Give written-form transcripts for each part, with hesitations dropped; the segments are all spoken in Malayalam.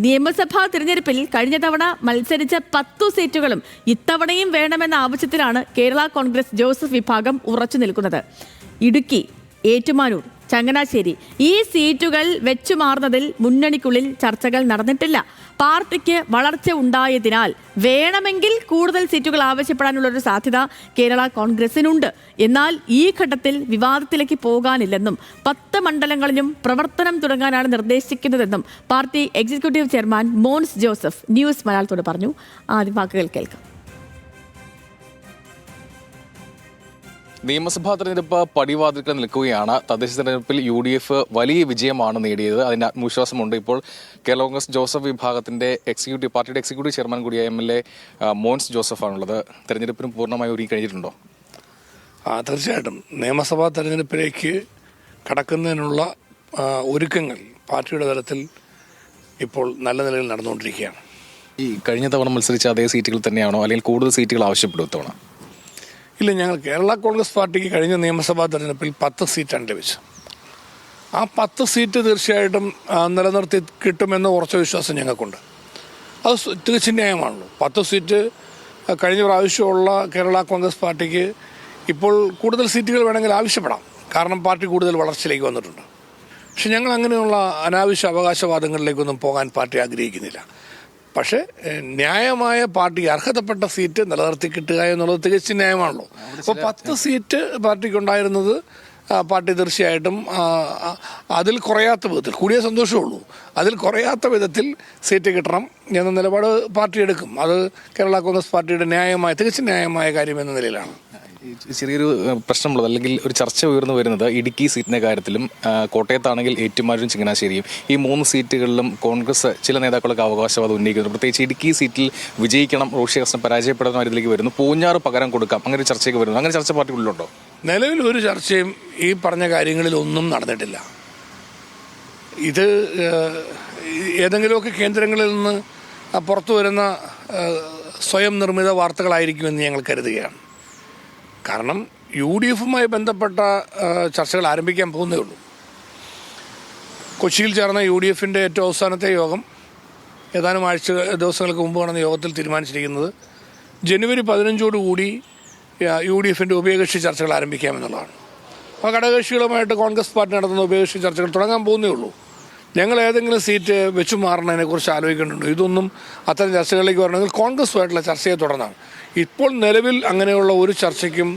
നിയമസഭാ തിരഞ്ഞെടുപ്പിൽ കഴിഞ്ഞ തവണ മത്സരിച്ച 10 സീറ്റുകളും ഇത്തവണയും വേണമെന്ന ആവശ്യത്തിലാണ് കേരള കോൺഗ്രസ് ജോസഫ് വിഭാഗം ഉറച്ചു നിൽക്കുന്നത്. ഇടുക്കി, ഏറ്റുമാനൂർ, ചങ്ങനാശ്ശേരി ഈ സീറ്റുകൾ വെച്ചുമാറുന്നതിൽ മുന്നണിക്കുള്ളിൽ ചർച്ചകൾ നടന്നിട്ടില്ല. പാർട്ടിക്ക് വളർച്ച ഉണ്ടായതിനാൽ വേണമെങ്കിൽ കൂടുതൽ സീറ്റുകൾ ആവശ്യപ്പെടാനുള്ളൊരു സാധ്യത കേരള കോൺഗ്രസിനുണ്ട്. എന്നാൽ ഈ ഘട്ടത്തിൽ വിവാദത്തിലേക്ക് പോകാനില്ലെന്നും 10 മണ്ഡലങ്ങളിലും പ്രവർത്തനം തുടങ്ങാനാണ് നിർദ്ദേശിക്കുന്നതെന്നും party executive chairman Mons Joseph news മലയാളത്തോട് പറഞ്ഞു. ആദ്യ വാക്കുകൾ കേൾക്കാം. നിയമസഭാ തെരഞ്ഞെടുപ്പ് പടിവാതിൽക്കൽ നിൽക്കുകയാണ്. തദ്ദേശ തെരഞ്ഞെടുപ്പിൽ UDF വലിയ വിജയമാണ് നേടിയത്. അതിന് ആത്മവിശ്വാസമുണ്ട്. ഇപ്പോൾ കേരള കോൺഗ്രസ് ജോസഫ് വിഭാഗത്തിന്റെ പാർട്ടിയുടെ എക്സിക്യൂട്ടീവ് ചെയർമാൻ കൂടിയായ MLA മോൻസ് ജോസഫ് ആണുള്ളത്. തെരഞ്ഞെടുപ്പിന് പൂർണ്ണമായി ഒരുങ്ങി കഴിഞ്ഞിട്ടുണ്ടോ? തീർച്ചയായിട്ടും നിയമസഭാ തെരഞ്ഞെടുപ്പിലേക്ക് കടക്കുന്നതിനുള്ള ഒരുക്കങ്ങൾ പാർട്ടിയുടെ തലത്തിൽ ഇപ്പോൾ നല്ല നിലയിൽ നടന്നുകൊണ്ടിരിക്കുകയാണ്. ഈ കഴിഞ്ഞ തവണ മത്സരിച്ച അതേ സീറ്റുകൾ തന്നെയാണോ, അല്ലെങ്കിൽ കൂടുതൽ സീറ്റുകൾ ആവശ്യപ്പെടും തവണ? ഇല്ല, ഞങ്ങൾ കേരള കോൺഗ്രസ് പാർട്ടിക്ക് കഴിഞ്ഞ നിയമസഭാ തെരഞ്ഞെടുപ്പിൽ 10 സീറ്റാണ് ലഭിച്ചത്. ആ 10 സീറ്റ് തീർച്ചയായിട്ടും നിലനിർത്തി കിട്ടുമെന്ന ഉറച്ച വിശ്വാസം ഞങ്ങൾക്കുണ്ട്. അത് തികച്ചും ന്യായമാണല്ലോ. 10 സീറ്റ് കഴിഞ്ഞ പ്രാവശ്യമുള്ള കേരള കോൺഗ്രസ് പാർട്ടിക്ക് ഇപ്പോൾ കൂടുതൽ സീറ്റുകൾ വേണമെങ്കിൽ ആവശ്യപ്പെടാം. കാരണം പാർട്ടി കൂടുതൽ വളർച്ചയിലേക്ക് വന്നിട്ടുണ്ട്. പക്ഷെ ഞങ്ങൾ അങ്ങനെയുള്ള അനാവശ്യ അവകാശവാദങ്ങളിലേക്കൊന്നും പോകാൻ പാർട്ടി ആഗ്രഹിക്കുന്നില്ല. പക്ഷേ ന്യായമായ പാർട്ടി അർഹതപ്പെട്ട സീറ്റ് നിലനിർത്തി കിട്ടുക എന്നുള്ളത് തികച്ചും ന്യായമാണല്ലോ. അപ്പോൾ 10 സീറ്റ് പാർട്ടിക്കുണ്ടായിരുന്നത് പാർട്ടി തീർച്ചയായിട്ടും അതിൽ കുറയാത്ത വിധത്തിൽ, കൂടിയ സന്തോഷമുള്ളൂ, അതിൽ കുറയാത്ത വിധത്തിൽ സീറ്റ് കിട്ടണം എന്ന നിലപാട് പാർട്ടി എടുക്കും. അത് കേരള കോൺഗ്രസ് പാർട്ടിയുടെ തികച്ചും ന്യായമായ കാര്യം എന്ന നിലയിലാണ്. ചെറിയൊരു പ്രശ്നമുള്ളത്, അല്ലെങ്കിൽ ഒരു ചർച്ച ഉയർന്നു വരുന്നത് ഇടുക്കി സീറ്റിന്റെ കാര്യത്തിലും കോട്ടയത്താണെങ്കിൽ ഏറ്റുമാനൂരും ചങ്ങനാശ്ശേരിയും ഈ 3 സീറ്റുകളിലും കോൺഗ്രസ് ചില നേതാക്കളൊക്കെ അവകാശവാദം ഉന്നയിക്കുന്നു. പ്രത്യേകിച്ച് ഇടുക്കി സീറ്റിൽ വിജയിക്കണം, റോഷി അഗസ്റ്റിൻ പരാജയപ്പെടുന്ന ഇതിലേക്ക് വരുന്നു, പൂഞ്ഞാറ് പകരം കൊടുക്കാം, അങ്ങനെ ഒരു ചർച്ചയ്ക്ക് വരുന്നു. അങ്ങനെ ചർച്ച പാർട്ടിക്കുള്ളിലുണ്ടോ? നിലവിൽ ഒരു ചർച്ചയും ഈ പറഞ്ഞ കാര്യങ്ങളിൽ ഒന്നും നടന്നിട്ടില്ല. ഇത് ഏതെങ്കിലുമൊക്കെ കേന്ദ്രങ്ങളിൽ നിന്ന് പുറത്തു വരുന്ന സ്വയം നിർമ്മിത വാർത്തകളായിരിക്കുമെന്ന് ഞങ്ങൾ കരുതുകയാണ്. കാരണം UDFുമായി ബന്ധപ്പെട്ട ചർച്ചകൾ ആരംഭിക്കാൻ പോകുന്നേ ഉള്ളൂ. കൊച്ചിയിൽ ചേർന്ന UDFിൻ്റെ ഏറ്റവും അവസാനത്തെ യോഗം ഏതാനും ദിവസങ്ങൾക്ക് മുമ്പ് നടന്ന യോഗത്തിൽ തീരുമാനിച്ചിരിക്കുന്നത് ജനുവരി 15 UDFിൻ്റെ ഉഭയകക്ഷി ചർച്ചകൾ ആരംഭിക്കാമെന്നുള്ളതാണ്. ആ ഘടകകക്ഷികളുമായിട്ട് കോൺഗ്രസ് പാർട്ടി നടത്തുന്ന ഉഭയകക്ഷി ചർച്ചകൾ തുടങ്ങാൻ പോകുന്നേ ഉള്ളൂ. ഞങ്ങൾ ഏതെങ്കിലും സീറ്റ് വെച്ചു മാറുന്നതിനെക്കുറിച്ച് ആലോചിക്കുന്നുണ്ട്. ഇതൊന്നും അത്തരം ചർച്ചകളിലേക്ക് വരണമെങ്കിൽ കോൺഗ്രസുമായിട്ടുള്ള ചർച്ചയെ തുടർന്നാണ്. ഇപ്പോൾ നിലവിൽ അങ്ങനെയുള്ള ഒരു ചർച്ചയ്ക്കും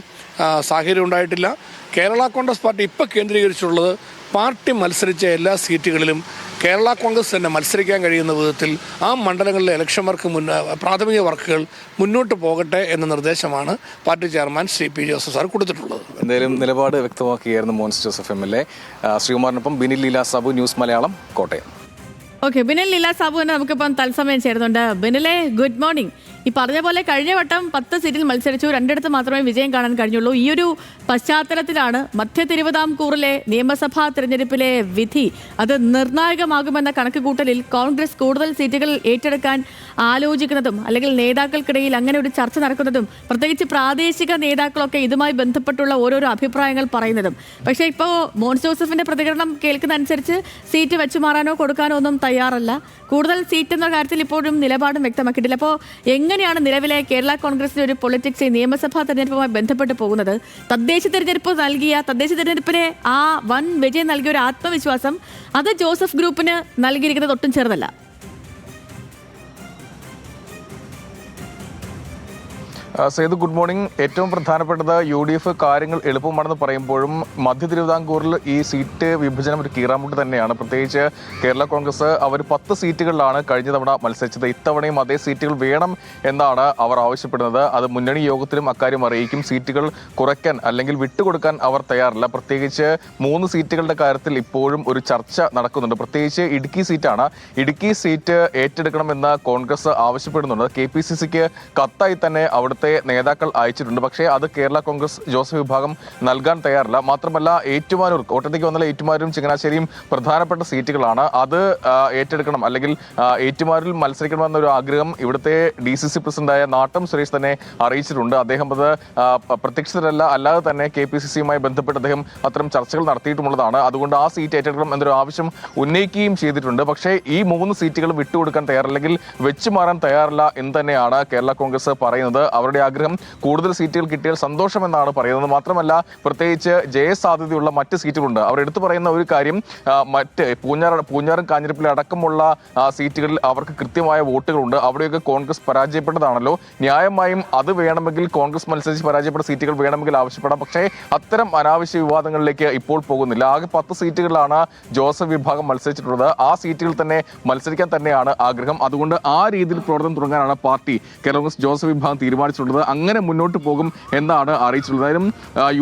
സാഹചര്യം ഉണ്ടായിട്ടില്ല. കേരള കോൺഗ്രസ് പാർട്ടി ഇപ്പോൾ കേന്ദ്രീകരിച്ചിട്ടുള്ളത് പാർട്ടി മത്സരിച്ച എല്ലാ സീറ്റുകളിലും കേരള കോൺഗ്രസ് തന്നെ മത്സരിക്കാൻ കഴിയുന്ന വിധത്തിൽ ആ മണ്ഡലങ്ങളിലെ ഇലക്ഷൻ വർക്ക് പ്രാഥമിക വർക്കുകൾ മുന്നോട്ട് പോകട്ടെ എന്ന നിർദ്ദേശമാണ് party chairman P. Joseph sir കൊടുത്തിട്ടുള്ളത്. എന്തായാലും നിലപാട് വ്യക്തമാക്കുകയായിരുന്നു മോൻസ് ജോസഫ് MLA. ശ്രീകുമാറിനൊപ്പം ബിനിൽ ലീല സാബു, ന്യൂസ് മലയാളം, കോട്ടയം. ഓക്കെ, ബിനിൽ ലീല സാബു തന്നെ നമുക്കിപ്പം തത്സമയം ചേരുന്നുണ്ട്. ബിനിലെ, ഗുഡ് മോർണിംഗ്. ഈ പറഞ്ഞ പോലെ കഴിഞ്ഞ വട്ടം 10 സീറ്റിൽ മത്സരിച്ചു, 2 മാത്രമേ വിജയം കാണാൻ കഴിഞ്ഞുള്ളൂ. ഈ ഒരു പശ്ചാത്തലത്തിലാണ് മധ്യ തിരുവിതാംകൂറിലെ നിയമസഭാ തെരഞ്ഞെടുപ്പിലെ വിധി അത് നിർണായകമാകുമെന്ന കണക്കുകൂട്ടലിൽ കോൺഗ്രസ് കൂടുതൽ സീറ്റുകൾ ഏറ്റെടുക്കാൻ ആലോചിക്കുന്നതും, അല്ലെങ്കിൽ നേതാക്കൾക്കിടയിൽ അങ്ങനെ ഒരു ചർച്ച നടക്കുന്നതും, പ്രത്യേകിച്ച് പ്രാദേശിക നേതാക്കളൊക്കെ ഇതുമായി ബന്ധപ്പെട്ടുള്ള ഓരോരോ അഭിപ്രായങ്ങൾ പറയുന്നതും. പക്ഷേ ഇപ്പോൾ മോൻസ് ജോസഫിന്റെ പ്രതികരണം കേൾക്കുന്ന അനുസരിച്ച് സീറ്റ് വെച്ചുമാറാനോ കൊടുക്കാനോ ഒന്നും തയ്യാറല്ല. കൂടുതൽ സീറ്റ് എന്ന കാര്യത്തിൽ ഇപ്പോഴും നിലപാടും വ്യക്തമാക്കിയിട്ടില്ല. അപ്പോൾ എങ്ങനെയാണ് നിലവിലെ കേരള കോൺഗ്രസിന്റെ ഒരു പൊളിറ്റിക്സ് നിയമസഭാ തെരഞ്ഞെടുപ്പുമായി ബന്ധപ്പെട്ട് പോകുന്നത്? തദ്ദേശ തെരഞ്ഞെടുപ്പിന് ആ വൻ വിജയം നൽകിയ ഒരു ആത്മവിശ്വാസം അത് ജോസഫ് ഗ്രൂപ്പിന് നൽകിയിരിക്കുന്നത് ഒട്ടും ചെറുതല്ല. Sethu, good morning. ഏറ്റവും പ്രധാനപ്പെട്ടത് UDF കാര്യങ്ങൾ എളുപ്പമാണെന്ന് പറയുമ്പോഴും മധ്യ തിരുവിതാംകൂറിൽ ഈ സീറ്റ് വിഭജനം ഒരു കീറാമുട്ട് തന്നെയാണ്. പ്രത്യേകിച്ച് കേരള കോൺഗ്രസ് അവർ 10 സീറ്റുകളിലാണ് കഴിഞ്ഞ തവണ മത്സരിച്ചത്. ഇത്തവണയും അതേ സീറ്റുകൾ വേണം എന്നാണ് അവർ ആവശ്യപ്പെടുന്നത്. അത് മുന്നണി യോഗത്തിലും അക്കാര്യം അറിയിക്കും. സീറ്റുകൾ കുറയ്ക്കാൻ അല്ലെങ്കിൽ വിട്ടുകൊടുക്കാൻ അവർ തയ്യാറില്ല. പ്രത്യേകിച്ച് 3 സീറ്റുകളുടെ കാര്യത്തിൽ ഇപ്പോഴും ഒരു ചർച്ച നടക്കുന്നുണ്ട്. പ്രത്യേകിച്ച് ഇടുക്കി സീറ്റാണ്. ഇടുക്കി സീറ്റ് ഏറ്റെടുക്കണമെന്ന് കോൺഗ്രസ് ആവശ്യപ്പെടുന്നുണ്ട്. KPCCക്ക് കത്തായി തന്നെ അവിടുത്തെ നേരത്തെ നേതാക്കൾ അയച്ചിട്ടുണ്ട്. പക്ഷേ അത് കേരള കോൺഗ്രസ് ജോസഫ് വിഭാഗം നൽകാൻ തയ്യാറില്ല. മാത്രമല്ല ഏറ്റുമാനൂർ കോട്ടയത്തേക്ക് വന്നാൽ ഏറ്റുമാനൂരും ചങ്ങനാശ്ശേരിയും പ്രധാനപ്പെട്ട സീറ്റുകളാണ്. അത് ഏറ്റെടുക്കണം, അല്ലെങ്കിൽ ഏറ്റുമാനൂരിൽ മത്സരിക്കണമെന്നൊരു ആഗ്രഹം ഇവിടുത്തെ DCC പ്രസിഡന്റായ നാട്ടം സുരേഷ് തന്നെ അറിയിച്ചിട്ടുണ്ട്. അദ്ദേഹം അത് പ്രത്യക്ഷത്തിലല്ല അല്ലാതെ തന്നെ KPCCയുമായി ബന്ധപ്പെട്ട് അദ്ദേഹം അത്തരം ചർച്ചകൾ നടത്തിയിട്ടുള്ളതാണ്. അതുകൊണ്ട് ആ സീറ്റ് ഏറ്റെടുക്കണം എന്നൊരു ആവശ്യം ഉന്നയിക്കുകയും ചെയ്തിട്ടുണ്ട്. പക്ഷേ ഈ 3 സീറ്റുകൾ വിട്ടുകൊടുക്കാൻ തയ്യാറല്ലെങ്കിൽ വെച്ചു മാറാൻ തയ്യാറില്ല എന്ന് തന്നെയാണ് കേരള കോൺഗ്രസ് പറയുന്നത്. അവരുടെ ആഗ്രഹം കൂടുതൽ സീറ്റുകൾ കിട്ടിയാൽ സന്തോഷമെന്നാണ് പറയുന്നത്. മാത്രമല്ല പ്രത്യേകിച്ച് ജയസാധ്യതയുള്ള മറ്റ് സീറ്റുകളുണ്ട്. അവർ എടുത്തു പറയുന്ന ഒരു കാര്യം, മറ്റ് പൂഞ്ഞാറും കാഞ്ഞിരപ്പള്ളി അടക്കമുള്ള സീറ്റുകളിൽ അവർക്ക് കൃത്യമായ വോട്ടുകളുണ്ട്. അവിടെയൊക്കെ കോൺഗ്രസ് പരാജയപ്പെട്ടതാണല്ലോ. ന്യായമായും അത് വേണമെങ്കിൽ കോൺഗ്രസ് മത്സരിച്ച് പരാജയപ്പെട്ട സീറ്റുകൾ വേണമെങ്കിൽ ആവശ്യപ്പെടാം. പക്ഷേ അത്തരം അനാവശ്യ വിവാദങ്ങളിലേക്ക് ഇപ്പോൾ പോകുന്നില്ല. ആകെ 10 സീറ്റുകളിലാണ് ജോസഫ് വിഭാഗം മത്സരിച്ചിട്ടുള്ളത്. ആ സീറ്റുകൾ തന്നെ മത്സരിക്കാൻ തന്നെയാണ് ആഗ്രഹം. അതുകൊണ്ട് ആ രീതിയിൽ പ്രവർത്തനം തുടങ്ങാനാണ് പാർട്ടി കേരള കോൺഗ്രസ് ജോസഫ് വിഭാഗം തീരുമാനിച്ചിട്ടുള്ളത്. അങ്ങനെ മുന്നോട്ട് പോകും എന്നാണ് അറിയിച്ചിട്ടുള്ളത്. എന്തായാലും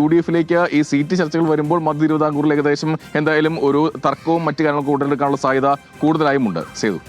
UDFിലേക്ക് ഈ സീറ്റ് ചർച്ചകൾ വരുമ്പോൾ മധ്യ തിരുവിതാംകൂറിൽ ഏകദേശം എന്തായാലും ഒരു തർക്കവും മറ്റു കാര്യങ്ങളൊക്കെ ഉടലെടുക്കാനുള്ള സാധ്യത കൂടുതലായും ഉണ്ട്. സേതു.